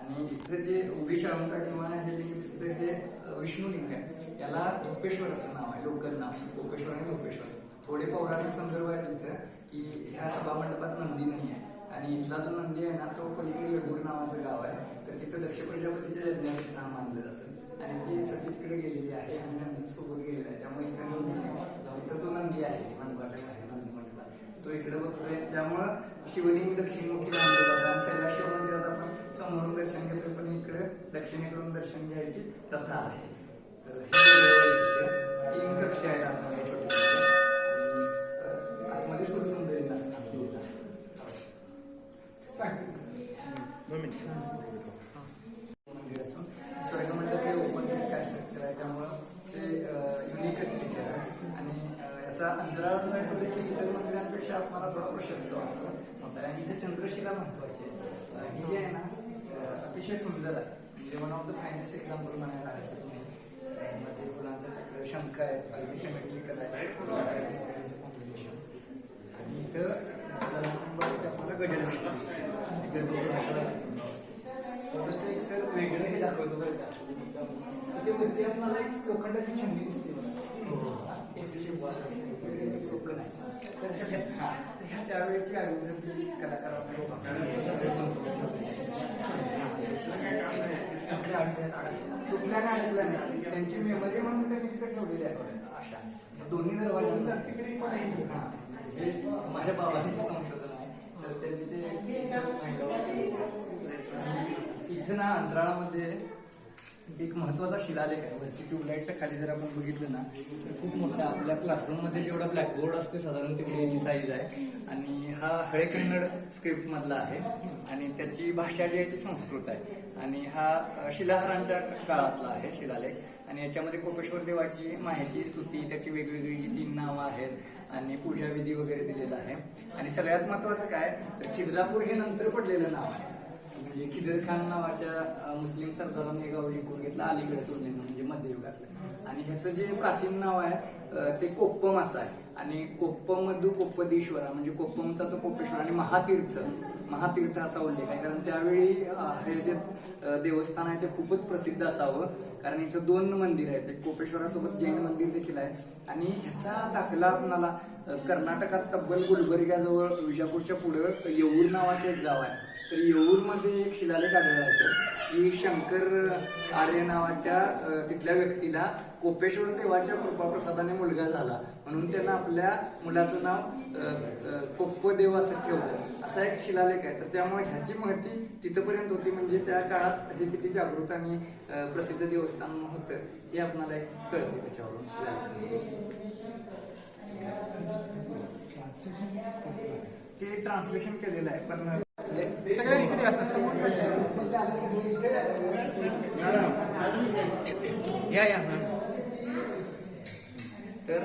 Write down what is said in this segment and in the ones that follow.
आणि इथं जे उभी शाळुंका किंवा हे लिंग दिसतं ते विष्णुलिंग आहे. याला धोपेश्वर असं नाव आहे, लोकल नाव धोपेश्वर आणि धोपेश्वर. थोडे पौराणिक संदर्भ आहे तिथं की ह्या सभामंडपात नंदी नाही आहे आणि इथला जो नंदी आहे ना तो पलीकडे येगूर नावाचं गाव आहे. तर तिथं दक्ष प्रजापतीच्या यज्ञाचं स्थान मानलं जातं आणि ती सती तिकडे गेलेली आहे आणि नंदी सोबत गेलेला आहे. त्यामुळे इथं नंदी नाही, तिथं तो नंदी आहे मंडपाच्या बाहेर नंदी मंडपात तो इकडे बघतोय. त्यामुळं शिवलिंग दक्षिणमुखी मानलं जातं आणि कैलाशेश्वर मंदिरात आपण समोरून दर्शन घेतोय पण इकडे दक्षिणेकडून दर्शन घ्यायची प्रथा आहे. तर हे 3 कक्ष आहेत आतमध्ये छोटे आतमध्ये सुरसुंदरी नसतात. मंदिर असून स्वर्गमंडप हे ओपन स्काय स्ट्रक्चर आहे त्यामुळं ते युनिकच फीचर आहे आणि याचा अंतराळ जो आहे तो देखील इतर मंदिरांपेक्षा आपल्याला थोडा प्रशस्त वाटतो. आणि इथे चंद्रशिला महत्वाची आहे. ही जी आहे ना अतिशय सुंदर आहे, म्हणजे one of the finest example म्हणायला आहे. मध्ये फुलांचा चक्र, शंख आहेत, अगदी सिमेट्रिकल आहे कॉम्बिनेशन. आणि इथं आपल्याला गजलक्ष्मी दिसते गर्भगृहाचा थोडंसं एक सर वेगळं हे दाखवतो बरं का. इथे वरती आपल्याला एक लोखंडाची छंडी दिसते लोकं नाही तर त्यावेळेची आयुर्वेद कलाकार तुटल्याने अडकल्या नाही त्यांची मेमरी म्हणून त्यांनी तिथे ठेवलेली आहे अशा दोन्ही दरवाजा तिकडे. हा हे माझ्या बाबांचं संशोधन आहे तर त्यांनी ते इथं ना अंतराळामध्ये एक महत्वाचा शिलालेख आहे. वरती ट्यूबलाईटच्या खाली जर आपण बघितलं ना तर खूप मोठा आपल्या क्लासरूममध्ये जेवढा ब्लॅकबोर्ड असतो साधारण तेवढी साईज आहे आणि हा हळे कन्नड स्क्रिप्ट मधला आहे आणि त्याची भाषा जी आहे ती संस्कृत आहे आणि हा शिलाहारांच्या काळातला आहे शिलालेख. आणि याच्यामध्ये कोपेश्वर देवाची माहिती, स्तुती, त्याची वेगवेगळी जी 3 नावं आहेत आणि पूजाविधी वगैरे दिलेला आहे. आणि सगळ्यात महत्वाचं काय तर खिद्रापूर हे नंतर पडलेलं नाव आहे. म्हणजे खिदर खान नावाच्या मुस्लिम सरदाराने हे गाव जिंकून घेतलं अलीकडे तुलनेनं म्हणजे मध्ययुगातलं. आणि ह्याचं जे प्राचीन नाव आहे ते कोप्पम असं आहे आणि कोप्पम मधू कोप्पदीश्वरा म्हणजे कोप्पमचा तो कोपेश्वर आणि महातीर्थ असा उल्लेख आहे. कारण त्यावेळी हे जे देवस्थान आहे ते खूपच प्रसिद्ध असावं कारण इथं 2 मंदिर आहेत. एक कोपेश्वरासोबत जैन मंदिर देखील आहे. आणि ह्याचा दाखला आपल्याला कर्नाटकात तब्बल गुलबर्ग्याजवळ विजापूरच्या पुढं येऊर नावाचं एक गाव आहे. तर येऊरमध्ये एक शिलालेख आढळला आहे की शंकर आर्य नावाच्या तिथल्या व्यक्तीला कोपेश्वर देवाच्या कृपाप्रसादाने मुलगा झाला म्हणून त्यांना आपल्या मुलाचं नाव कोप्पदेव असं ठेवलं असा एक शिलालेख आहे. तर त्यामुळे ह्याची माहिती तिथपर्यंत होती म्हणजे त्या काळात हे किती जागृत आणि प्रसिद्ध देवस्थान होतं हे आपल्याला एक कळते त्याच्यावरून ते ट्रान्सलेशन केलेलं आहे. पण सगळ्यांनी किती असं या तर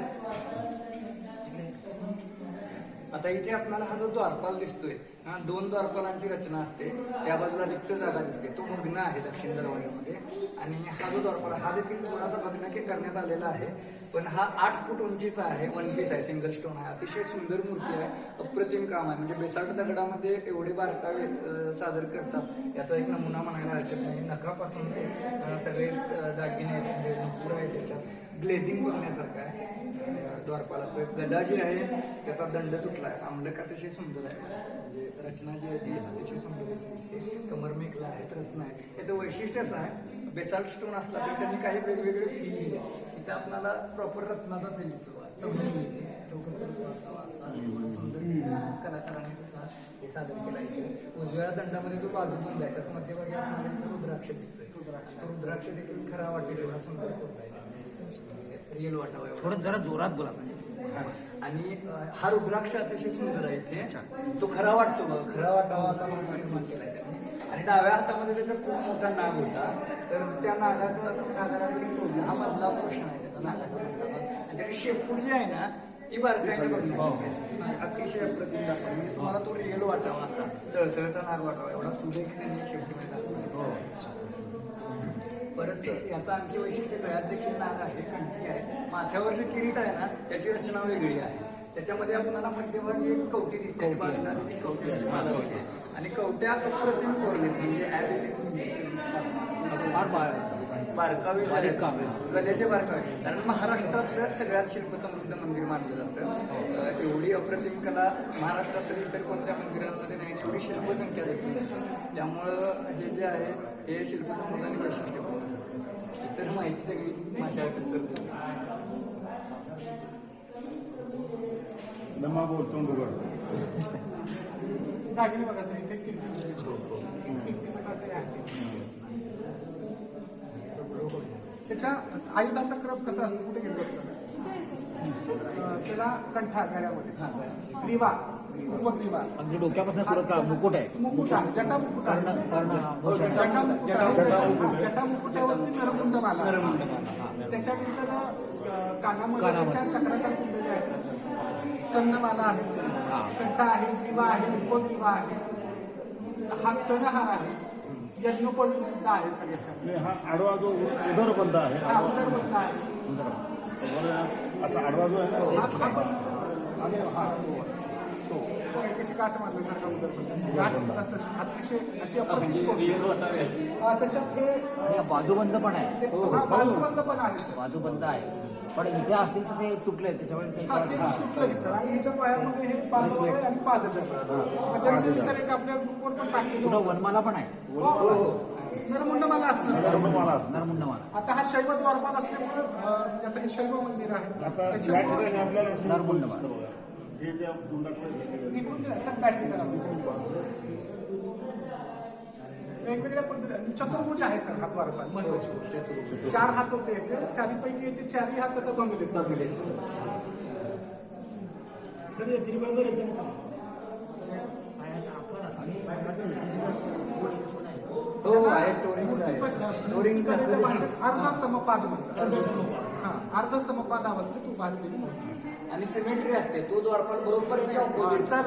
आता इथे आपल्याला हा जो द्वारपाल दिसतोय हा 2 द्वारपालांची रचना असते. त्या बाजूला रिक्त जागा दिसते तो भग्न आहे दक्षिण दरवाजामध्ये. आणि हा जो द्वारपाल हा देखील थोडासा भग्न करण्यात आलेला आहे पण हा 8 फूट उंचीचा आहे. 1 पीस आहे, सिंगल स्टोन आहे. अतिशय सुंदर मूर्ती आहे, अप्रतिम काम आहे. म्हणजे बेसाल्ट दगडामध्ये एवढे बारकावे सादर करतात याचा एक नमुना म्हणायला हरकत नाही. नखापासून ते सगळे दागिने आहेत म्हणजे नूपुर आहे त्याच्यात ग्लेझिंग बघण्यासारखं आहे. द्वारपालाचं गदा जी आहे त्याचा दंड तुटला आहे. आंबलक अतिशय सुंदर आहे म्हणजे रचना जी आहे ती अतिशय सुंदर दिसते. कमर मेखला आहेत, रचना आहे. याचं वैशिष्ट्य असं आहे बेसाल्ट स्टोन असला तरी त्यांनी काही वेगवेगळे फील दिले. इथं आपल्याला प्रॉपर रत्नाचा फील दिसतो चमक दिसते सुंदर कलाकारांनी तसा हे सादर केला आहे. उजव्या दंडामध्ये जो बाजूबंद आहे त्यात मध्यभागी आपल्याला रुद्राक्ष दिसतोय. तो रुद्राक्ष देखील खरा वाटेल एवढा सुंदर होत आहे रिअल वाटावा थोडं जरा जोरात बोला. आणि हा रुद्राक्ष अतिशय सुंदर आहे इथे. तो खरा वाटतो खरा वाटावा असा माणूस निर्माण केलाय त्यांनी. आणि डाव्या हातामध्ये त्याचा खूप मोठा नाग होता तर त्या नागाला देखील हा मधला प्रश्न आहे त्याचा नागाचा मधला भाग. आणि त्याची शेपूट जी आहे ना ती बारकाईने बघण्यासाठी अतिशय अप्रतिम दाखवली. म्हणजे तुम्हाला तो रिअल वाटावा असा सळसळता नाग वाटावा एवढा सुरेख त्यांनी शेपूट दाखवला. परत याचा आणखी वैशिष्ट्य गळ्यात देखील नाग आहे, कंठी आहे. माथ्यावर जे किरीट आहे ना त्याची रचना वेगळी आहे. त्याच्यामध्ये आपल्याला मध्यभागी एक कवटी दिसते, कवटी आणि कवट्या अप्रतिम कोरलेत म्हणजे ॲज इट इज फार बारकावे बारीक काम आहे. कलेचे बारकावे कारण महाराष्ट्रातलं सगळ्यात शिल्पसमृद्ध मंदिर मानलं जातं. एवढी अप्रतिम कला महाराष्ट्रात तरी इतर कोणत्या मंदिरांमध्ये नाही आणि एवढी शिल्पसंख्या देखील. त्यामुळं हे जे आहे हे शिल्पसमृद्धाने वैशिष्ट्यपूर्ण इतर माहिती सगळी माशाळकर सर दमा बोलतो डोगर दागिने बघा सर इथे कीर्तिपटाचे आहे. त्याच्या आयुधाचा क्रम कसा असतो कुठे घेतलं असतं त्याला कंठा गळ्यामध्ये ग्रीवा उपग्रीवा अगदी डोक्यापासून पुढं मुकुट आहे. मुकुट आहे जटा मुकुट आहे कारण जटा मुकुट आहे जटा मुकुटावरती नरमुंड माला त्याच्यानंतर कानामध्ये त्याच्या चक्राकार कुंडले आहेत स्कंदमाला आहे कंठा आहे ग्रीवा आहे उपग्रीवा आहे हस्तनहार आहे यज्ञोपवीत सुद्धा आहे सगळ्याच्या. हा आडवा जो उदरबंद आहे हा उदरबंद आहे बरं, असा आडवा जो आहे ना आणि हा तो कशी गाठ मारल्यासारखा उदरबंदाची गाठ सुद्धा असतात अतिशय अशी अप्रतिम कोरली. त्याच्यात हे बाजूबंद पण आहे. हा बाजूबंद पण आहे सर. बाजूबंद आहे पण इथे असतील तर ते तुटले त्याच्यामुळे काही हा ते तुटलं दिसतं आणि ह्याच्या पायामध्ये हे पादवळ आहे आणि पादचक्र मध्यंतरी सर एक आपल्या ग्रुपवर पण टाकलेलं पुढं होतं. वनमाला पण आहे. नरमुंडमाला असणार सर. नरमुंडमाला आता हा शैव द्वारपाल असल्यामुळं आता हे शैव मंदिर आहे आता या ठिकाणी त्याच्यामुळं आपल्याला नरमुंडमाला हे ज्या मुंडाचं तिकडून सर बॅटरी करावी वेगवेगळ्या पद्धती चतुर्भुज आहे सर हा द्वारपाल महत्वाची गोष्ट. 4 हात होते याचे चारीपैकी याचे 4ही हात आता बंगले सर हे तिरुबंदर येते हो आहे टोरिंग त्याच्या भाषेत अर्ध समपाद म्हणतात. हा अर्ध समपाद अवस्थेत उभा असलेली मूर्ती. आणि सिमेट्री असते तो द्वारपाल बरोबर याच्या opposite. सर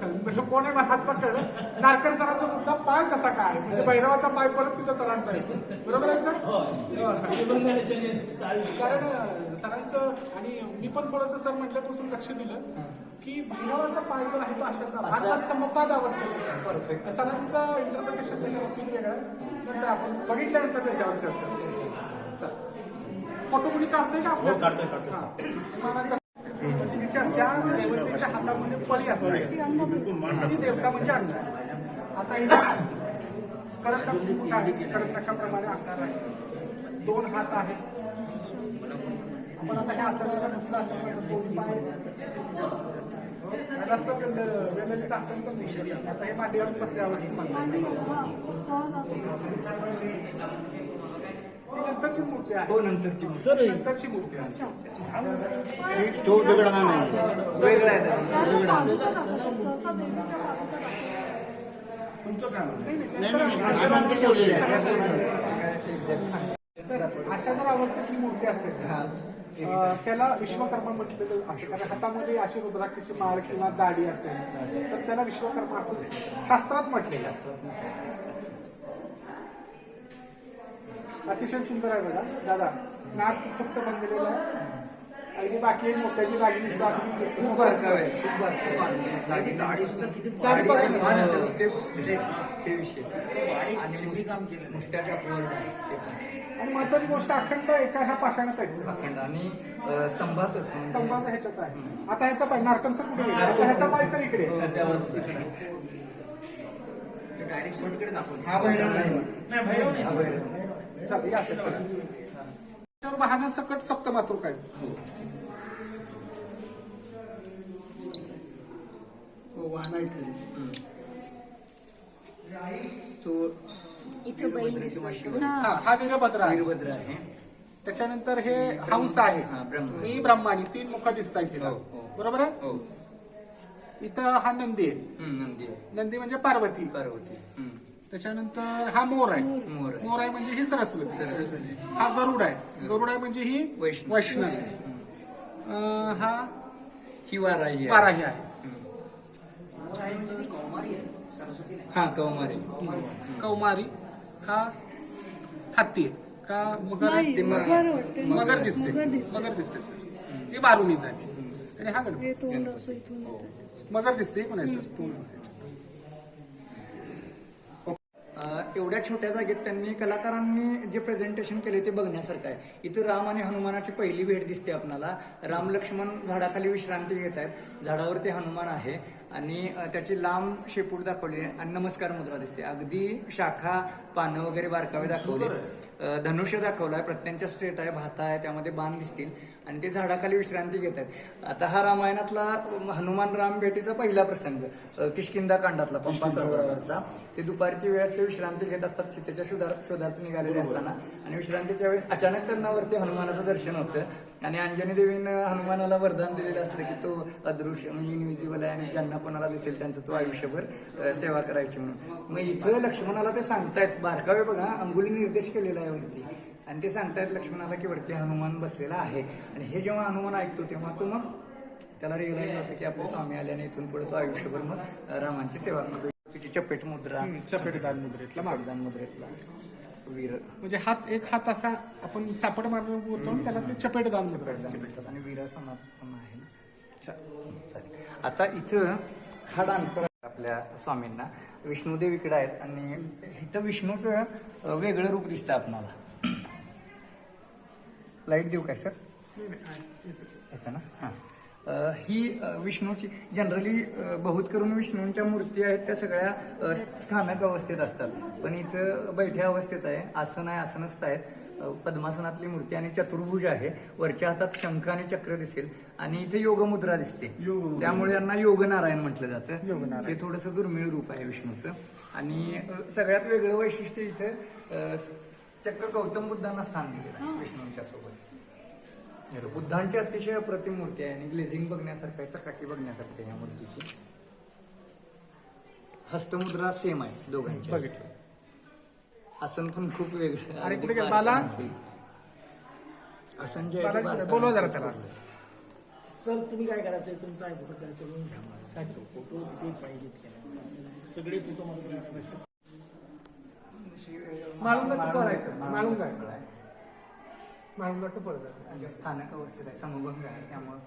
म्हणजे कोणी हात पकडलं नारकर सरांचा मुद्दा पाय कसा काय म्हणजे भैरवाचा पाय परत तिथं सरांचा आहे बरोबर आहे सर. कारण सरांचं आणि मी पण थोडंसं सर म्हटल्यापासून लक्ष दिलं की भैरवाचा पाय जो आहे तो अशाचा अर्धा समपाद अवस्थेत परफेक्ट. सरांचं इंटरप्रिटेशन त्याच्या बाबतीत वेगळं आहे. नंतर आपण बघितल्यानंतर त्याच्यावर चर्चा. फोटो कुणी काढतंय का आपल्या म्हणजे तिच्या ज्या देवतेच्या हातामध्ये पळी असते ती देवता म्हणजे अन्न आहे. आता ही करंटा मुकुट आहे करंटाप्रमाणे आकार आहे 2 हात आहे. पण आता हे असं म्हटलं असं दोन्ही पाय असं वेळेला आसन पण नाही शकत. आता हे मांडीवर बसल्या अवस्थेत नंतरची मूर्ती आहे. हो नंतरची नंतरची मूर्ती आहे. तो दगड हा नाही वेगळा आहे त्याचा. तुमचं काय म्हणणं? तर अशा जर अवस्थेतली मूर्ती असेल त्याला विश्वकर्मा म्हटलेलं असेल कारण हातामध्ये अशी रुद्राक्षाची माळ किंवा दाढी असेल तर त्याला विश्वकर्मा असं शास्त्रात म्हटलेलं असतं. अतिशय सुंदर आहे बघा दादा नाक फक्त बनलेलं आहे अगदी बाकी मोठ्याची दागिनी खूप बारकावे आहे, खूप बारकावे. गाडी सुद्धा किती गाडी बारीक आणि आहे. नंतर स्टेप हे विषय बारीक आणि चिमणी काम केलेलं आहे. मुष्ट्याच्या वर आहे ते पण. आणि महत्वाची गोष्ट अखंड एका ह्या पाषाणात आहे अखंड आणि स्तंभातच म्हणजे स्तंभाचा ह्याच्यात आहे. आता ह्याचा पाय नारकर सर कुठे गेला? आता ह्याचा पाय सर इकडे आहे. त्यावर डायरेक्ट शॉर्टकडे दाखवलं. हा भैरव नाही. चालेल या असेल तर वाहनासकट सप्तमातृक आहे. तो इथं बैल दिसतो. हा वीरभद्र आहे. वीरभद्र आहे. त्याच्यानंतर हे हंस आहे हा, ब्रह्मा. मी ब्रह्मानी 3 मुख दिसत आहेत हो, हो. बरोबर आहे. हो इथं हा नंदी आहे. नंदी आहे. नंदी म्हणजे पार्वती. पार्वती त्याच्यानंतर हा मोर आहे. मोर आहे. मोर आहे म्हणजे ही सरस्वती. सरस्वती. हा गरुड आहे. गरुड आहे म्हणजे ही वैष्णव. वैष्णव. हा ही वाराही आहे. वाराही आहे. हा कौमारी. कौमारी हा हत्ती आहे. का मगर नाही, ते मगर वाटते. मगर दिसते. मगर दिसते. मगर दिसते सर. ही बारुणीत आहे. आणि हा गणपती हे तोंड असं इथून येतं. मगर दिसते पण आहे सर तू एवढ्या छोट्या जागेत त्यांनी कलाकारांनी जे प्रेझेंटेशन केले ते बघण्यासारखं आहे. इथं राम आणि हनुमानाची पहिली भेट दिसते आपणाला. राम लक्ष्मण झाडाखाली विश्रांती घेत आहेत, झाडावरती हनुमान आहे आणि त्याची लांब शेपूट दाखवली आहे आणि नमस्कार मुद्रा दिसते. अगदी शाखा पानं वगैरे बारकावे दाखवले, धनुष्य दाखवलाय, प्रत्यंच्या स्ट्रेट आहे, भाता आहे, त्यामध्ये बाण दिसतील आणि ते झाडाखाली विश्रांती घेत आहेत. आता हा रामायणातला हनुमान राम भेटीचा पहिला प्रसंग, किष्किंधा कांडातला, पंपा सरोवरावरचा. ते दुपारची वेळेस ते विश्रांती घेत असतात सीतेच्या शोधार्थ निघालेले असताना आणि विश्रांतीच्या वेळेस अचानक त्यांना वरती हनुमानाचं दर्शन होतं आणि अंजनी देवीनं हनुमानाला वरदान दिलेलं असतं की तो अदृश्य म्हणजे इनविजिबल आहे आणि ज्यांना कोणाला दिसेल त्यांचं तो आयुष्यभर सेवा करायची म्हणून. मग इथं लक्ष्मणाला ते सांगतायत, बारकावे बघा, अंगुली निर्देश केलेला आहे वरती आणि ते सांगतायत लक्ष्मणाला की वरती हनुमान बसलेला आहे. आणि हे जेव्हा हनुमान ऐकतो तेव्हा तो मग त्याला रिअलाइज होतं की आपले स्वामी आले आणि इथून पुढे तो आयुष्यभर मग रामांची सेवा करतो. तिची चपेट मुद्रा, चपेटदार मुद्रेतला माग मागदान मुद्रेतला वीर म्हणजे एक हात असा आपण चापट मारून बोलतो आणि त्याला ते चपेटदार मुद्रा आणि वीरासनात पण आहे ना. चालेल. आता इथं हा डान्सर आपल्या स्वामींना, विष्णुदेव इकडे आहेत आणि इथं विष्णूचं वेगळं रूप दिसतं आपणाला. लाईट देऊ काय सर? याचा ना. हां, ही विष्णूची जनरली बहुत करून विष्णूंच्या मूर्ती आहेत त्या सगळ्या स्थानक अवस्थेत असतात, पण इथं बैठ्या अवस्थेत आहे. आसन आहे, आसनस्थ आहेत, पद्मासनातली मूर्ती आणि चतुर्भुज आहे. वरच्या हातात शंख आणि चक्र दिसेल आणि इथे योगमुद्रा दिसते, त्यामुळे यांना योगनारायण म्हटलं जातं. हे थोडंसं दुर्मिळ रूप आहे विष्णूचं. आणि सगळ्यात वेगळं वैशिष्ट्य इथं चक्र गौतम बुद्धांना स्थान दिलेलं आहे विष्णूंच्या सोबत. बुद्धांची अतिशय अप्रतिम मूर्ती आहे आणि ग्लेझिंग बघण्यासारखं आहे, चकाकी बघण्यासारखी आहे या मूर्तीची. हस्तमुद्रा सेम आहे दोघांची. बघितलं. आसन पण खूप वेगळं आणि कुठे गेलं? बाला? आसन जे आहे ते बोलवा जरा त्याला. सर तुम्ही काय करायचं तुमचा आहे करून घ्या मला. काय फोटो किती पाहिजेत सगळे फोटो मला माळुंगाचं फळ आहे सर, माळुंगा आहे, माळुंगाचं फळ आहे. स्थानक अवस्थेत आहे, समभंग आहे, त्यामुळं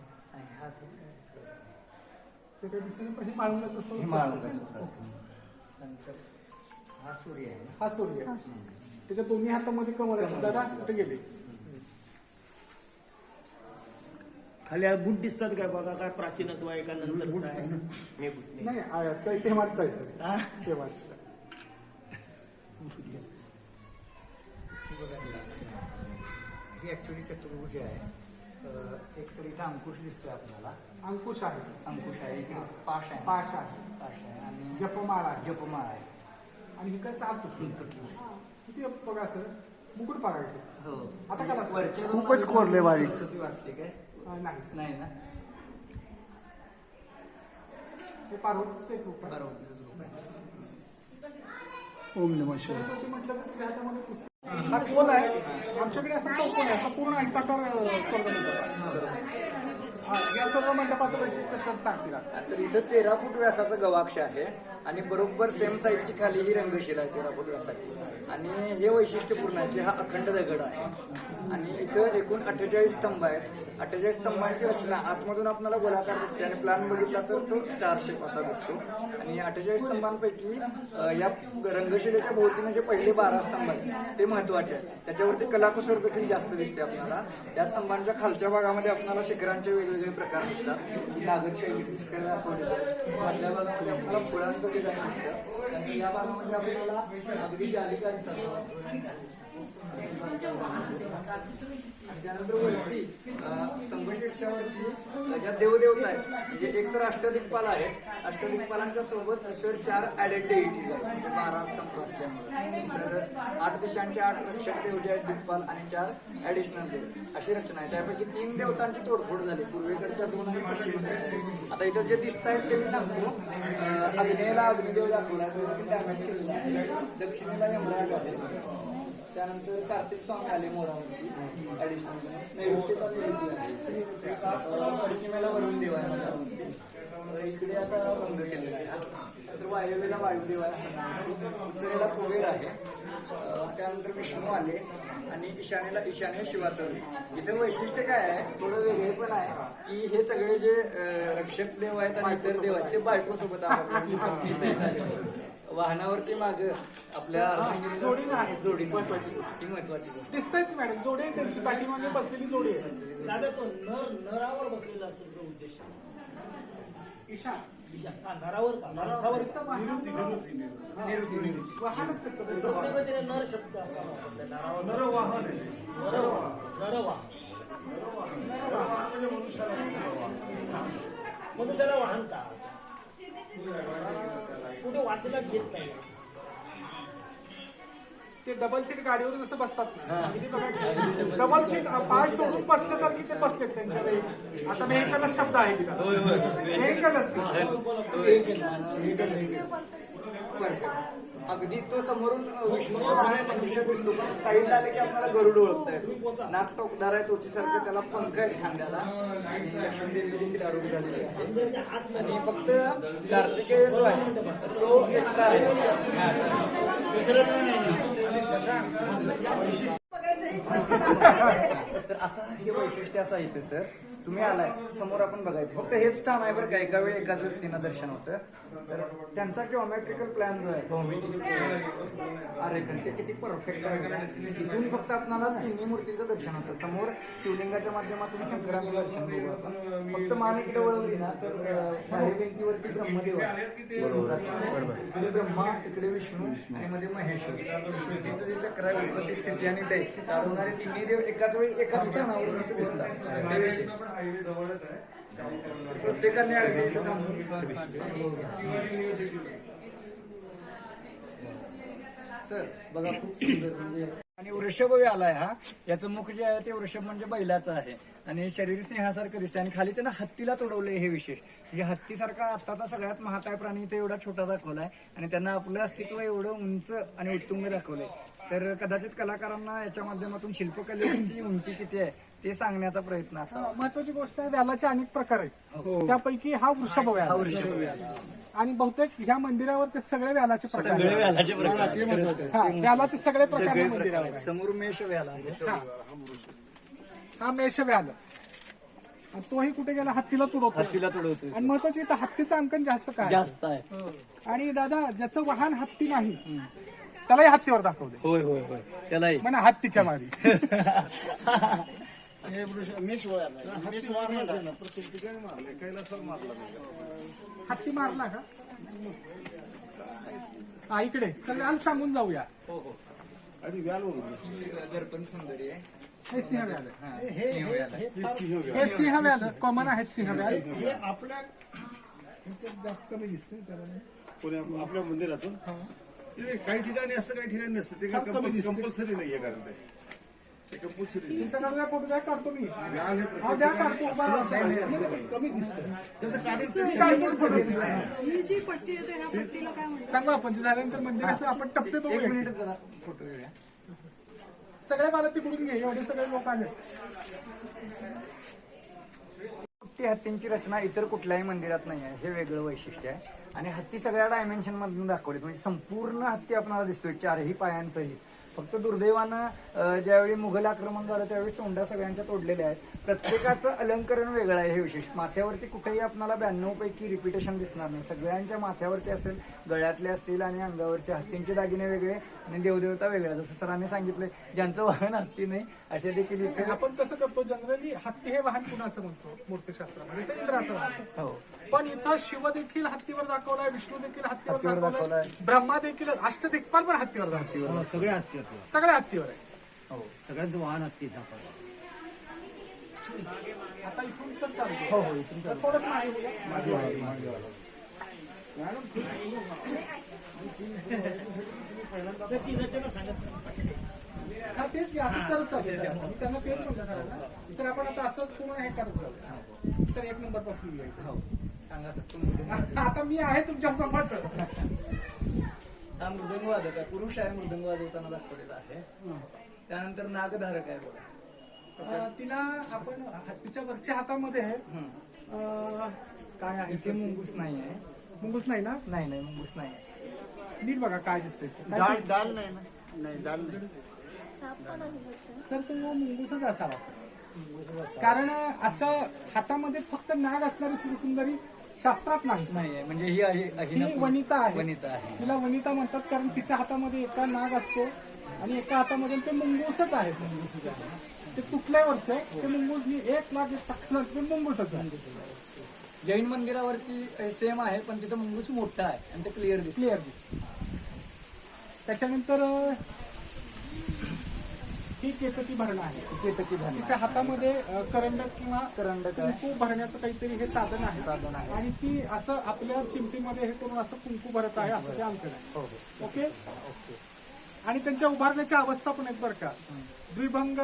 ते काही दिसेल पण हे माळुंगाचं फळ. हे माळुंगाचं फळ. नंतर हा सूर्य आहे. हा सूर्य आहे. त्याच्या दोन्ही हातामध्ये कमळ आहे. दादा कुठे गेले? खाली बुट दिसतात काय बघा, काय प्राचीनत्व आहे का नंतरचं आहे? नाही, तेव्हाच आहे सर, तेव्हाच. ही ऍक्च्युली चतुर्भुज आहे. एक तर इथं अंकुश दिसतोय आपल्याला, अंकुश आहे, अंकुश आहे, इकडे पाश आहे, पाश आहे, पाश आहे आणि जपमाळ आहे, जपमाळ आहे आणि इकडे आतुष किती बघा सर, मुकुट बघायचं. हो. आता काय वाटतं? वरचे खूपच कोरले बारीक. वाटते काय? नाही नाही ना, हे पार्वतीचं एक रूप आहे. पार्वतीचं रूप आहे. ओम नमः शिवाय. सरस्वती म्हटलं तर तुझ्या हातामध्ये पुस्तक. हा खोल आहे, आमच्याकडे असा चौकोन आहे, असा पूर्ण आयताकार स्वर्ग मंडप आहे. या सर्व मंडपाचं वैशिष्ट्य सर सांगतील. तर इथं 13 फूट व्यासाचा गवाक्ष आहे आणि बरोबर सेम साईजची खाली ही रंगशिला आहे 13 फूट व्यासाची. आणि हे वैशिष्ट्यपूर्ण आहे की हा अखंड दगड आहे आणि इथं एकूण 48 स्तंभ आहेत. 48 स्तंभांची रचना आतमधून आपल्याला गोलाकार दिसते आणि प्लॅन बघितला तर तो स्टार शेप असा दिसतो. आणि 48 स्तंभांपैकी या रंगशिलेच्या भोवतीने जे पहिले 12 स्तंभ आहेत ते महत्वाचे आहेत. त्याच्यावरती कलाकुसर देखील जास्त दिसते आपल्याला. या स्तंभांच्या खालच्या भागामध्ये आपल्याला शिखरांचे वेगवेगळे प्रकार दिसतात. नागर शैलीचे शिखर दाखवलेले आहेत. मधल्या भागामध्ये आपल्याला फुलांचं डिझाईन दिसतं आणि या भागामध्ये आपल्याला अगदी जालिका दिसतात. त्यानंतर वरती स्तंभशीर्षावरती ज्या देवदेवता आहेत म्हणजे एक तर अष्टदिक्पाल आहेत, अष्टदिक्पालांच्या सोबत इतर 4 ऍडेड डेइटीज आहेत म्हणजे 12 स्तंभ असल्यामुळे. तर 8 दिशांचे 8 रक्षक देव जे आहेत दिक्पाल आणि 4 ऍडिशनल देव अशी रचना आहे. त्यापैकी 3 देवतांची तोडफोड झाली, पूर्वेकडच्या 2 आणि पश्चिमेकडच्या. आता इथं जे दिसत आहेत ते मी सांगतो. अग्नेयला अग्निदेव दाखवला, तो देखील डॅमेज केलेला आहे. दक्षिणेला यमराज आहे. त्यानंतर कार्तिक स्वामी आले मोरावरती ऍडिशनल. नैऋत्येचा नैऋत्य आहे. पश्चिमेला वरुण देव आहे मोरावरती. इकडे आता बंद केलेला आहे. नंतर वायव्येला वायुदेव आहे. उत्तरेला कुबेर आहे. त्यानंतर विष्णू आले आणि ईशान्य शिवाचं रूप. इथं वैशिष्ट्य काय आहे, थोडं वेगळे पण आहे की हे सगळे जे रक्षक देव आहेत आणि इतर देव आहेत ते बायकोसोबत वाहनावरती माग आपल्या अर्धांगिनीला जोडीनं आहे. जोडी ही महत्वाची गोष्ट. दिसतंय की मॅडम जोडी आहे त्यांची पाठीमागे बसलेली जोडी आहे. दादा तो नरावर बसलेला असेल तो उद्देश ईशा नरावर का माणसावर निरुती वाहनच त्याचं. प्रत्येकाने नर शब्द असावा नरवाहन आहे. नरवा मनुष्याला वाहन का कुठे वाचनात घेत नाही ते डबल सीट गाडीवर जसं बसतात ना, डबल सीट पाय सोडून बसल्यासारखी ते बसतात त्यांच्या वेळी. आता व्हेकलच शब्द आहे तिथं. व्हेकलच अगदी तो समोरून विष्णूचा सगळ्या मनुष्य दिसतो पण साईडला आले की आपल्याला गरुड ओळखताय. नाक टोकदार आहे तोचीसारखं त्याला पंख आहेत खांद्याला आणि लक्ष्मीदेवी देखील आरोग्य झालेली आहे. आणि फक्त कार्तिकेय जो आहे तो एकटा आहे. तर आता हे वैशिष्ट्य असं आहे इथे सर, तुम्ही आलाय समोर आपण बघायचं फक्त हेच स्थान आहे बरं का, एका वेळी एकाच व्यक्तीनं दर्शन होतं. तर त्यांचा जॉमेट्रिकल प्लॅन जो आहे भौमितिक आरेखन ते किती परफेक्ट आहे. इथून फक्त आपल्याला तिन्ही मूर्तीचं दर्शन होतं. समोर शिवलिंगाच्या माध्यमातून शंकराचं दर्शन बघू आपण. फक्त मान इकडे वळवली ना तर बाहेर भिंतीवरती ब्रह्मदेव आहे. इकडे ब्रह्मा, इकडे विष्णू आणि मध्ये महेश्वर. सृष्टीचं जे चक्र आहे उत्पत्ती स्थिती आणि लय चालवणारे तिन्ही देव एकाच वेळी एकाच स्थानावरून इथे दिसतात. हे विशेष. प्रत्येकाने अगदी इथं थांबून सर बघा खूप सुंदर म्हणजे. आणि वृषभ आलाय हा, याचं मुख जे आहे ते वृषभ म्हणजे बैलाचं आहे आणि शरीर सिंहासारखं दिसतं आणि खाली त्यांना हत्तीला तोडवलंय. हे विशेष म्हणजे हत्तीसारखा आत्ताचा सगळ्यात महाकाय प्राणी इथे एवढा छोटा दाखवलाय आणि त्यांना आपलं अस्तित्व एवढं उंच आणि उत्तुंग दाखवलंय. तर कदाचित कलाकारांना याच्या माध्यमातून शिल्पकलेची उंची किती आहे ते सांगण्याचा प्रयत्न असावा. महत्वाची गोष्ट आहे, व्यालाचे अनेक प्रकार आहेत. त्यापैकी हा वृषभ व्याल आणि बहुतेक ह्या मंदिरावर ते सगळे व्यालाचे प्रकार आहेत. व्यालाचे प्रकार. हा, व्यालाचे सगळे प्रकार या मंदिरावर आहेत. समोर मेष व्याला आहे. हा मेष व्याल आणि तोही कुठे गेला, हत्तीला तुडवतो. हत्तीला तुडवतो आणि महत्वाची इथं हत्तीचं अंकन जास्त काय आहे. जास्त आहे. आणि दादा ज्याचं वाहन हत्ती नाही त्यालाही हत्तीवर दाखवले. होय होय होय त्यालाही म्हणा हत्तीच्या मारी. प्रत्येक ठिकाणी मारले, कैलासावर मारला नाही. हत्ती मारला का हा इकडे सगळ्याला सांगून जाऊया. आणि व्याल वगैरे दर्पण सुंदरी आहे. हे सिंह व्याल आहे. सिंह हे सिंह व्याल कॉमन आहेत. सिंह व्याल हे आपल्या ह्याच्यात जास्त कमी दिसते त्याला आपल्या मंदिरातून. ते काही ठिकाणी असतं काही ठिकाणी नसतं. ते काय कंपल्सरी नाहीये कारण ते कंपल्सरी तुमच्याकडे फोटो द्या, काढतो मी. व्याल हे हा, द्या, काढतो. उभा राहा. कमी दिसतं. त्याचं कार्य काढतोच फोटो. ही जी पट्टी येते ह्या पट्टीला काय म्हणतात? सांगा आपण ते झाल्यानंतर मंदिराचं आपण टप्पे एक बघूया. मिनिट जरा फोटो घेऊया. सगळे मला तिकडून घे, एवढे सगळे लोक आले. ती हत्तींची रचना इतर कुठल्याही मंदिरात नाही आहे, हे वेगळं वैशिष्ट्य आहे. आणि हत्ती सगळ्या डायमेन्शन मधून दाखवले, म्हणजे संपूर्ण हत्ती आपल्याला दिसतोय चारही पायांसही. फक्त दुर्दैवानं ज्यावेळी मुघल आक्रमण झालं त्यावेळी सोंडा सगळ्यांच्या तोडलेल्या आहेत. प्रत्येकाचं अलंकरण वेगळं आहे. हे विशेष माथ्यावरती कुठेही आपल्याला 92 पैकी रिपिटेशन दिसणार नाही. सगळ्यांच्या माथ्यावरती असेल, गळ्यातले असतील आणि अंगावरचे. हत्तींचे दागिने वेगळे आणि देवदेवता वेगळ्या. जसं सरांनी सांगितलंय ज्यांचं वाहन हत्ती नाही असे देखील इथे. आपण कसं करतो जनरली हत्ती हे वाहन कुणाचं म्हणतो मूर्तीशास्त्रामध्ये, ते इंद्राचं वाहन. हो पण इथं शिव देखील हत्तीवर दाखवलाय, विष्णू देखील हत्तीवर हत्तीवर दाखवलाय, दाखवलाय. ब्रह्मा देखील, अष्टदिक्पाल पण हत्तीवर दाखवलाय. सगळे हत्ती सगळ्या हत्तीवर आहे. हो सगळ्यांचं वाहन हत्ती दाखवलं. आता इथून सर चालतो. हो हो इथून तर थोडंच मागे बोला. सर ती रचना सांगत हा तेच की असं करत चालतो. त्यांना तेच म्हणलं सर, सर आपण आता असं पूर्ण हे करत जाऊ. सर 1 नंबर पासून घ्या. हो सांगा सर तुम्ही. आता मी आहे तुमच्या समोर. हा मृदंग वादक आहे, पुरुष आहे. मृदंग वाजवताना दाखवलेला आहे. त्यानंतर नागधारक आहे बघा. तिला आपण तिच्या वरच्या हातामध्ये काय आहे, इथे मुंगूस नाही आहे. मुंगूस नाही ना. नाही नाही मुंगूस नाही आहे. नीट बघा काय दिसतंय. डाल नाही ना. नाही डाल नाही. सर तो मुंगूसच असावा. कारण असं हातामध्ये फक्त नाग असणारी सुरसुंदरी शास्त्रात नाही नाही म्हणजे ही आहे ही वनिता आहे. वनिता आहे. तिला वनिता म्हणतात कारण तिच्या हातामध्ये एका नाग असतो आणि एका हातामध्ये ते मुंगूसच आहे. ते तुटल्यावरचं ते मुंगूस एक नाग टाकलं ते मुंगूसच आहे. जैन मंदिरावरती सेम आहे पण तिथं मुंगूस मोठा आहे आणि ते क्लिअर दिसते. क्लिअर दिसते. त्याच्यानंतर ही केतकी भरणा आहे. केतकी भरणा. तिच्या हातामध्ये करंडक किंवा करंडक आहे. कुंकू भरण्याचं काहीतरी हे साधन आहे आणि ती असं आपल्या चिमटीमध्ये हे करून असं कुंकू भरत आहे असं ते अंकन आहे. ओके. आणि त्यांच्या उभारण्याच्या अवस्था पण आहेत बरं का. द्विभंग,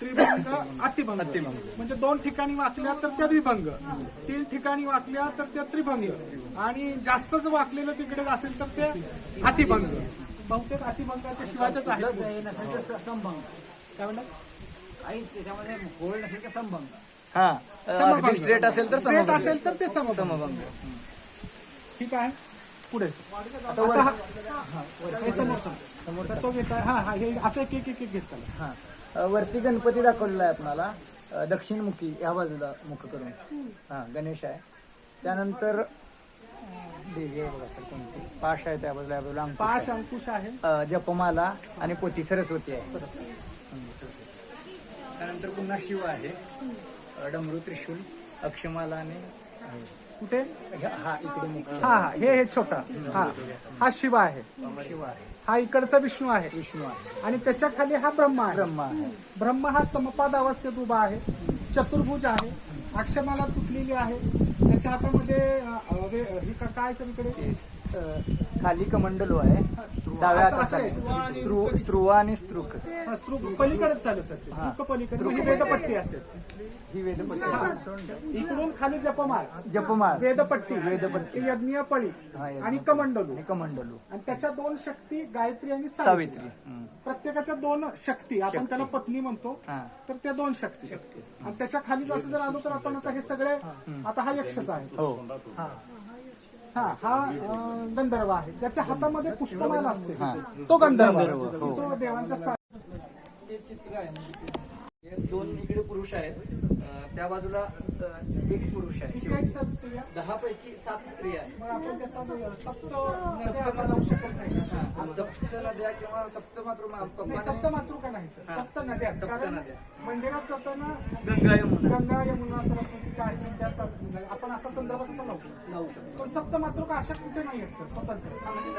त्रिभंग, अतिभंग. म्हणजे 2 ठिकाणी वाकल्या तर त्या द्विभंग, 3 ठिकाणी वाकल्या तर त्या त्रिभंग आणि जास्त जर वाकलेलं तिकडे असेल तर ते अतिभंग. बहुतेक अतिभंगाच्या शिवाच्याच आहे. संभंग काय म्हणतात? आई त्याच्यामध्ये गोळ नसेल तर संभंग. समभंग. हा स्ट्रेट असेल तर Straight समभंग. असेल तर ते समभंग. समभंग. ठीक आहे. पुढे आता आता हे समोर तर तो घेत आहे. हा हे असं एक एक घेत चालेल. हा वरती गणपती दाखवलेला आहे आपल्याला दक्षिणमुखी ह्या बाजूला मुख करून. हा गणेश आहे. त्यानंतर देवी आहे बघा सर कोणती पाश आहे त्या बाजूला, या बाजूला अंकुश पाश आहे. अंकुश आहे. जपमाला आणि पोती सरस्वती आहे. त्यानंतर पुन्हा शिव आहे. डमरू, त्रिशूल, अक्षमाला आणि कुठे? हा इकडे मुख. हा हे छोटा. हा शिव आहे. शिव आहे. हा इकडचा विष्णू आहे. विष्णू आहे. आणि त्याच्या खाली हा ब्रह्मा आहे. ब्रह्मा आहे. ब्रह्मा हा समपाद अवस्थेत उभा आहे. चतुर्भुज आहे. अक्षमाला तुटलेली आहे. त्याच्या हातामध्ये हे काय सगळीकडे खाली कमंडलू आहे. डाव्या असं हाताखाली आहे. स्त्रुवा आणि स्त्रुक. स्त्रुक पलीकडेच चालू सर. स्त्रुक पलीकडे ही वेदपट्टी असेल. ही वेदपट्टी. इकडून खाली जपमाळ, जपमाळ, वेदपट्टी, यज्ञीय पळी आणि कमंडलू. कमंडलू आणि त्याच्या 2 शक्ती गायत्री आणि सावित्री. प्रत्येकाच्या 2 शक्ती. आपण त्याला पत्नी म्हणतो. हा. तर त्या 2 शक्ती. आणि त्याच्या खाली असं जर आलो तर आपण आता हे सगळे आता हा यक्षच आहे. हो. हा गंधर्व आहे. ज्याच्या हातामध्ये पुष्पमाला असते तो गंधर्व. तो देवांच्या हे चित्र आहे म्हणजे हे 2 इकडे पुरुष आहेत. त्या बाजूला 1 पुरुष आहे. किती आहेत सर स्त्रिया? 10 पैकी 7 स्त्रिया आहेत. मग आपण त्याचा सप्त नद्या असा लावू शकत नाही. सप्त नद्या किंवा सप्तमातृ नाही, सप्त मातृका नाही सर. सप्त नद्या. सप्त कारण नद्या. मंदिरात जाताना गंगा यमुना गंगा यमुना सरस्वती काय असतील त्या आपण असा संदर्भ कसा लावतो. लावू शकतो. पण सप्त मातृका अशा कुठे नाही आहेत सर स्वतंत्र.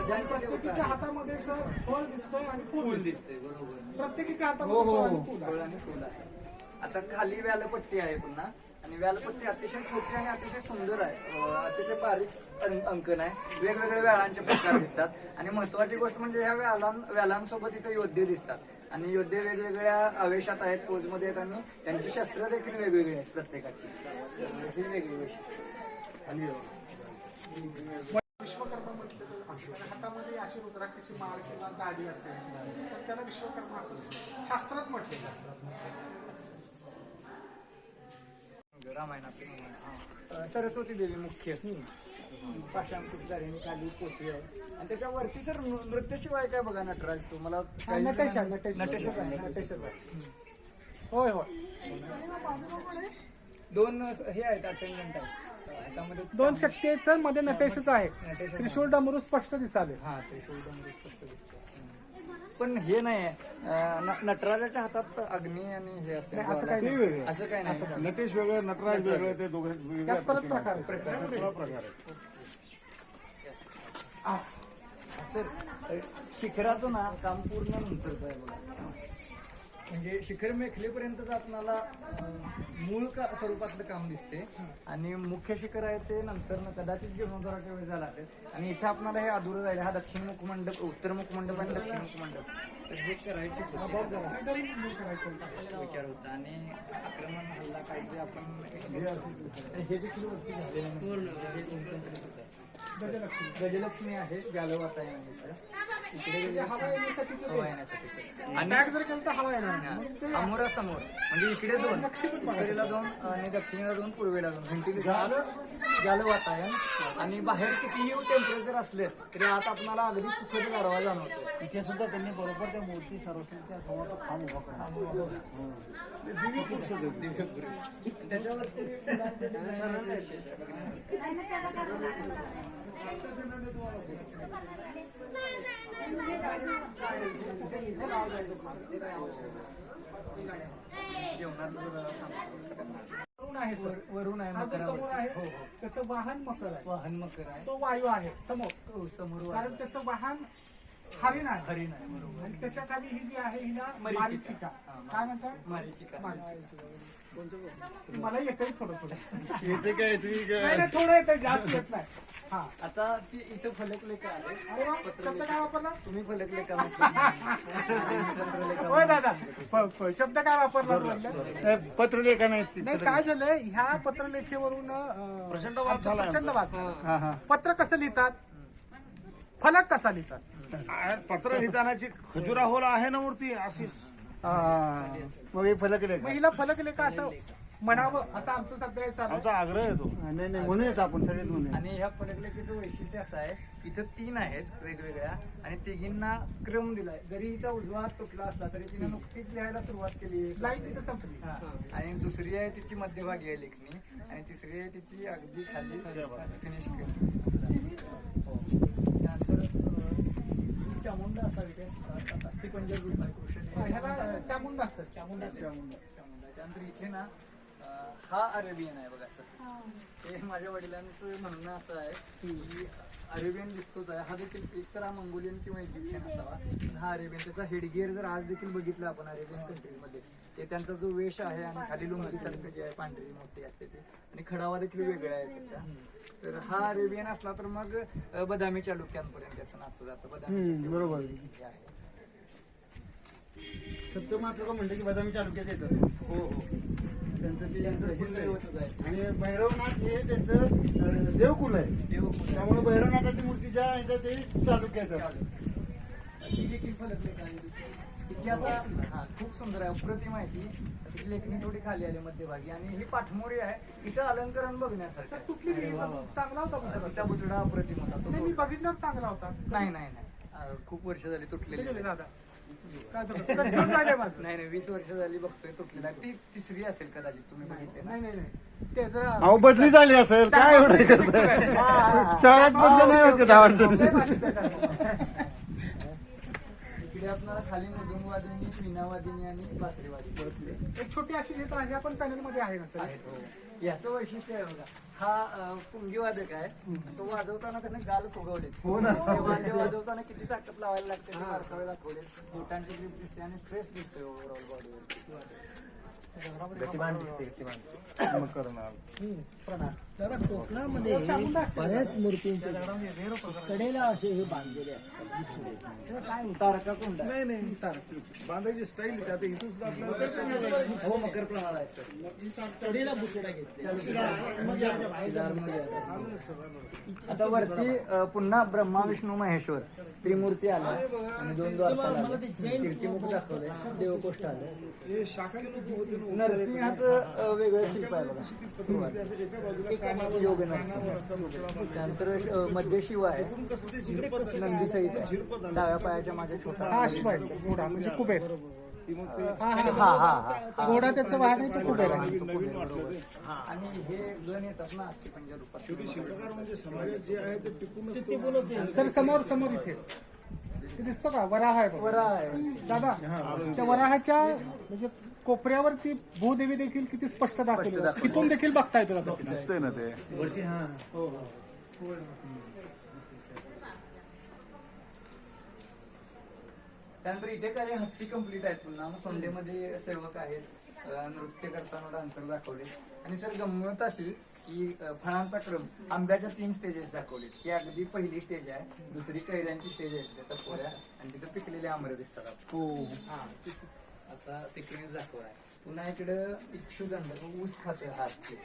नद्यांच्या प्रत्येकीच्या हातामध्ये सर फळ दिसतंय आणि फूल फुल दिसतंय. दिसते बरोबर. प्रत्येकीच्या हातामध्ये फळ आणि फूल आहे. फळ आणि फुल आहे. आता खाली व्यालपट्टी आहे पुन्हा आणि व्यालपट्टी अतिशय छोटी आणि अतिशय सुंदर आहे. अतिशय बारीक अंकन आहे. वेगवेगळ्या व्याळांचे प्रकार दिसतात आणि महत्वाची गोष्ट म्हणजे ह्या व्यालांसोबत इथं योद्धे दिसतात आणि योद्धे वेगवेगळ्या आवेशात आहेत, पोजमध्ये आहेत आणि त्यांची शस्त्र देखील वेगवेगळी आहेत प्रत्येकाची. ही वेगळी वैशिष्ट्य. विश्वकर्मा म्हटलं असेल हातामध्ये अशी रुद्राक्षाची माळ किंवा दाढी असेल तर त्याला विश्वकर्मा असं शास्त्रात म्हटलेलं. रामायणात सरस्वती देवी मुख्य पाशांकुशधारिणी खाली पोथी आहे आणि त्याच्यावरती सर नृत्यशिवाय काय बघा नटराज तुम्हाला नटेश नटेश होय होय. 2 हे आहेत अटेंडंट आहेत हातामध्ये 2 शक्ती आहेत सर. मध्ये नटेशच आहे. त्रिशूळ डमरू स्पष्ट दिसाले. हा ते शोल्डर स्पष्ट दिसतं. पण हे नाही नटराजाच्या हातात अग्नी आणि हे असते असं काही नाही. वेगळं. असं काय नाही. नटेश वेगळं, नटराज वेगळं, ते दोघं त्यात परत प्रकार आहेत. प्रकार आहे. सर शिखराचं ना काम पूर्ण नंतरचं आहे बघा. म्हणजे शिखर मेखलेपर्यंतच आपल्याला मूळ स्वरूपातलं काम दिसते आणि मुख्य शिखर आहे ते नंतर कदाचित जीर्णोद्धाराच्या वेळी झाला असेल आणि इथे आपल्याला हे अधुरं जाईल. हा दक्षिण मुखमंडप, उत्तर मुखमंडप आणि दक्षिण मुखमंडप. तर हे करायचे विचार होता आणि आक्रमण हल्ला काहीतरी आपण हे देखील वरती झालेलं गजलक्ष्मी आहे. गालवात आहे म्हणजे हवा येण्यासाठीचं हवा ते. येण्यासाठी आणि टॅग जर केलं तर हवा येणार नाही. मग ते अमोरा समोर म्हणजे इकडे दोन दक्षिणेत बघा. उत्तरेला दोन आणि दक्षिणेला दोन पूर्वेला दोन व्हेंटिलेशन झालं वातावरण आणि बाहेर कितीही टेम्परेचर असले तरी आत आपल्याला अगदी सुखद गारवा जाणवतो. इथे सुद्धा त्यांनी बरोबर त्या मूर्ती सरस्वतीच्या समोर तो खांब उभा केला. दिव्य पुरुष होते. त्याच्यावरती जेवणाचं जरा सांगतो. वरून आहे सर. वरून आहे हा जो समोर मकरावरती. आहे हो, हो. त्याचं वाहन मकर आहे. वाहन मकर आहे तो वायू आहे समोर. हो, समोर कारण वाहन. त्याचं वाहन हरिण आहे. हरिण आहे बरोबर. आणि त्याच्या खाली ही जी आहे हिला मरीचिका. मारीचिका. काय म्हणतात? मारीचिका. मला येतंय थोडं थोडं. येते काय तुम्ही नाही काय नाही, थोडं येतंय, जास्त येत नाही. हा. आता ती इथं फलकलेखा आले. अरे वा, शब्द काय वापरला? तुम्ही फलकलेखा होय दादा, शब्द काय वापरला म्हटलं? पत्रलेखा नाही नाही, काय झालंय ह्या पत्रलेखेवरून प्रचंड वाद झाला प्रचंड वाद झाला. पत्र कसं लिहितात, फलक कसा लिहितात? पत्र लिहितानाची खजुराहोला आहे ना मूर्ती अशी मग हे फलक मग हिला फलक लेखा असं म्हणावं असं आमचं सध्या चालू आहे. आमचा आग्रह येतो नाही नाही म्हणूनच आपण सगळेच म्हणून आणि ह्या फलकलेखीचं वैशिष्ट्य असं आहे इथं 3 आहेत वेगवेगळ्या आणि तिघींना क्रम दिलाय. जरी हिचा उजवा हात तुटला असला तरी तिने नुकतीच लिहायला सुरुवात केली. लाईन तिथं संपली. हा. आणि दुसरी आहे तिची मध्यभागी आहे लेखणी आणि तिसरी आहे तिची अगदी खाली फिनिश केली. त्यानंतर चामुंडा असावी काय अस्थिपंजर रूप आहे कृष्ण. ह्याला चामुंडा असतात. चामुंडा. त्यानंतर इथे ना हा अरेबियन आहे बघा सर. हे माझ्या वडिलांचं म्हणणं असं आहे की अरेबियन दिसतोच आहे. हा देखील एकतर हा मंगोलियन किंवा इजिप्शियन असावा. पण हा अरेबियन. त्याचा हेडगिअर जर आज देखील बघितलं आपण अरेबियन कंट्रीमध्ये ते त्यांचा जो वेश आहे आणि खाली लुंगीसारखं जे आहे पांढरी मोठी असते ते आणि खडावा देखील वेगळा आहे त्याच्या. तर हा अरेबियन असला तर मग बदामी चालुक्यांपर्यंत त्याचं नातं जातं. बदामी बरोबर हे आहे. सप्तमात्र म्हणलं की बदामी तालुक्यात येतात हो हो. त्यांचं ते दैवतच आहे. आणि भैरवनाथ हे त्यांचं देवकुल आहे देवकुल आहे. त्यामुळे भैरवनाथाची मूर्तीच्या इथं ते तालुक्यात येतात. ती देखील फलकलेखा आहे. तिची आता हा खूप सुंदर आहे, अप्रतिम आहे ती. तिची लेखणी थोडी खाली आली मध्यभागी आणि ही पाठमोरी आहे. इथं अलंकरण बघण्यासारखं आहे. तुटली नाही, चांगला होता तुमचा. तिचा बुचडा अप्रतिम होता तो. नाही, मी बघितल्यावर चांगला होता. नाही नाही नाही खूप वर्ष झाली तुटलेली गेले आहे. दादा, काय झालं? confuse झालंय माझं. नाही नाही 20 वर्ष झाली बघतोय तुटलेला आहे. ती तिसरी असेल कदाचित तुम्ही बघितले ना. नाही नाही नाही, ते जरा अहो बदली झाली असेल काय एवढं करताय? शहरात बदलं नाही होते 10 वर्षात. इकडे आपल्याला खाली मृदुंगवादिनी, वीणावादिनी आणि बासरीवादिनी एक छोटी अशी घेत आहे, पण पॅनल मध्ये आहे ना सर. आहेत. हो. याचं वैशिष्ट्य आहे बघा, हा पुंगी वादक आहे. तो वाजवताना त्याने गाल फुगवले. हो ना. वाद्य वाजवताना किती ताकद लावायला लागते ते बारकावे दाखवले. बोटांची ग्रीप दिसते आणि स्ट्रेस दिसतोय ओव्हरऑल बॉडीवर. दादा कोकणामध्ये बऱ्याच मूर्तींचे कडेला असे हे बांधलेले असतात. काय तारका कोंडा नाही नाही बांधायची स्टाईल आता इथून सुद्धा आपल्याला हो मकर प्रणाला आहे सर. कडेला बुचडा घेतले. आता वरती पुन्हा ब्रह्मा विष्णू महेश्वर त्रिमूर्ती आल्या आणि 2 द्वारपाल आले. कीर्तिमुख दाखवले, देवकोष्ठ आले. हे शाक्य लोक होते ना, नरसिंहाचं वेगळं शिल्प आहे बघा. योग नरसिंह. त्यानंतर मध्ये शिव आहे. कसं ते झिरपत नंदी सहित आहे. डाव्या पायाच्या मागे छोटा. हा अश्वाय घोडा म्हणजे कुबेर. हा हा हा हा. घोडा त्याचं वाहन आहे, तो कुबेर आहे. नवीन वाटलं ते. आणि हे गण येतात ना अस्थिपंजर रूपात. शिल्पकार म्हणजे समाजात जे आहे ते टिकून ते बोलवते सर समोर समोर इथे ते दिसतं का, वराह आहे बघा. वरा आहे. दादा, त्या वराहाच्या म्हणजे कोपऱ्यावरती भूदेवी देखील किती स्पष्ट दाखवली आहे. तिथून देखील बघता येतो दादा. दिसतंय ना ते त्यानंतर इथे काय हत्ती कंप्लीट आहेत. पुन्हा सोंडेमध्ये सेवक आहेत. नृत्य करताना डान्सर दाखवले. आणि सर गंमत अशी की फळांचा क्रम आंब्याच्या 3 स्टेजेस दाखवले. की अगदी पहिली स्टेज आहे, दुसरी कैऱ्यांची स्टेज आहे तिथे टपोऱ्या आणि तिथे पिकलेले आंबे दिसतात. असा सिक्वेन्स दाखवलाय. पुन्हा इकडं इक्षुदंड ऊस खातोय हातचे.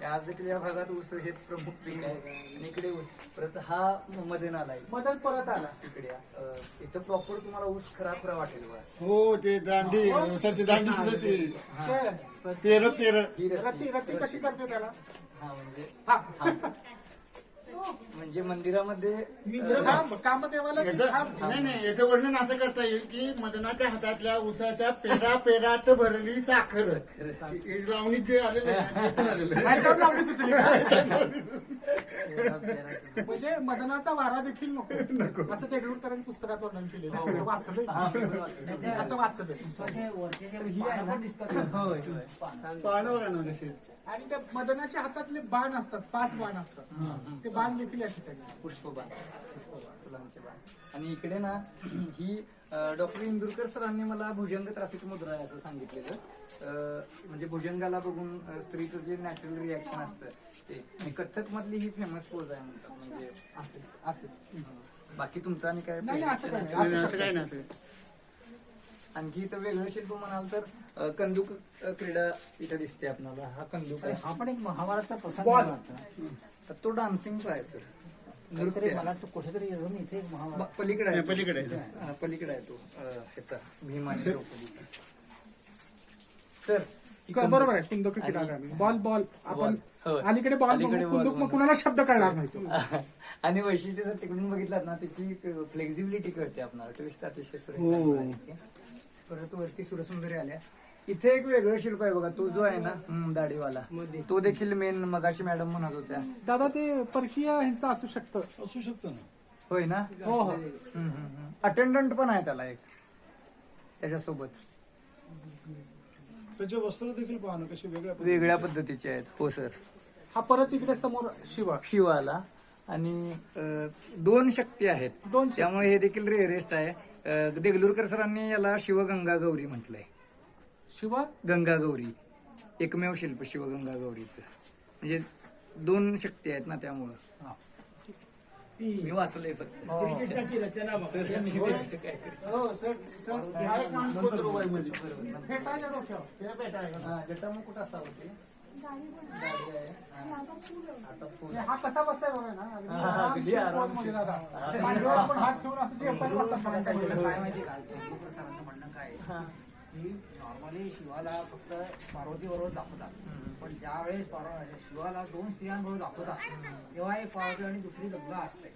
आज देखील या भागात ऊस हेच प्रमुख पीक आहे आणि इकडे ऊस. परत हा मदन आलाय मदत परत आला. इकडे इथं प्रॉपर तुम्हाला ऊस खरा वाटेल बघा. हो ते दांडी दांडी सुद्धा ते पेर ही रत्ती कशी करते त्याला? हा म्हणजे थांब. म्हणजे मंदिरामध्ये थांब, कामदेवाला नाही याचं वर्णन असं करता येईल की मदनाच्या हातातल्या उसाच्या पेरात भरली साखर हे लावणी जे आलेलं आहे ना, ते आलेलं आहे. ह्याच्यावर लावणी सुचली का? म्हणजे मदनाचा वारा देखील नको असं तेगलूरकरांनी पुस्तकात वर्णन केलेलं आहे. असं वाचलंय. असं वाचलंय. होय पानं बघा ना कशी आहेत. आणि त्या मदनाच्या हातातले बाण असतात, 5 बाण असतात. ते बाण देखील या ठिकाणी. पुष्पबाण फुलांचे बाण. आणि इकडे ना ही डॉक्टर इंदुरकर सरांनी मला भुजंग त्रासिक मुद्रा आहे असं सांगितलेलं. म्हणजे भुजंगाला बघून स्त्रीचं जे नॅचरल रिॲक्शन असतं ते. आणि कथ्थक मधली ही फेमस पोज आहे म्हणतात. म्हणजे असेल. बाकी तुमचं आणि काय नाही, असं काय नाही. नाही, असं काही नाही. आणखी इथं वेगळं शिल्प म्हणाल तर कंदुक क्रीडा इथं दिसते आपल्याला. हा कंदुक आहे. हा पण एक महाभारतचा प्रसंग बॉल. वाटतं. तर तो डान्सिंगचा आहे सर. तरी मला वाटतं कुठेतरी येऊन इथे एक महाभारत पलीकडे आहे. पलीकडे आहे. पलीकडे आहे तो ह्याचा भीम आणि द्रौपदीचा. सर बरोबर आहे. टिंग क्रिकेट बॉल आपण होय. अलीकडे बॉल अलीकडे ball मग कुणाला शब्द कळणार नाही तो. आणि वैशिष्ट्य जर तिकडून बघितलात ना त्याची फ्लेक्झिबिलिटी कळते आपल्याला. ट्विस्ट अतिशय हो. परत वरती सुरसुंदरी आल्या. इथे एक वेगळं शिल्प आहे बघा. तो जो आहे ना दाढीवाला तो देखील मेन मगाशी मॅडम म्हणत होत्या. दादा ते परकीय ह्यांचं असू शकतं. असू शकतो ना. होय ना. हो. अटेंडंट पण आहे त्याला एक त्याच्यासोबत. त्याचे वस्त्र देखील पाहणं कसे वेगळ्या पद्धतीचे आहेत. हो सर. हा परत इकडे समोर शिवा. शिवाला आणि 2 शक्ती आहेत. 2 त्यामुळे हे देखील रेअरेस्ट आहे. देगलूरकर सरांनी याला शिवगंगा गौरी म्हटलंय. शिवा गंगा गौरी एकमेव शिल्प शिवगंगा गौरीचं. म्हणजे 2 शक्ती आहेत ना त्यामुळं. मी वाचलंय फक्त. श्रीकृष्णाची रचना बघा. हो सर फेटायच्या डोक्यावर. जटामुकुट असावं ते. दाढी आहे. आता फुल. हा कसा बसताय बघा ना. अगदी हा, अगदी आरामशीर आरामशीर. pose मध्ये दादा. मांडीवर पण हात ठेवून असं जेपायला बसतात बघा काही वेळेला. काय माहिती का सरांचं म्हणणं काय आहे? की नॉर्मली शिवाला फक्त पार्वती बरोबर दाखवतात, पण ज्या वेळेस शिवाला 2 स्त्रियांबरोबर दाखवतात तेव्हा एक पार्वती आणि दुसरी गंगा असते.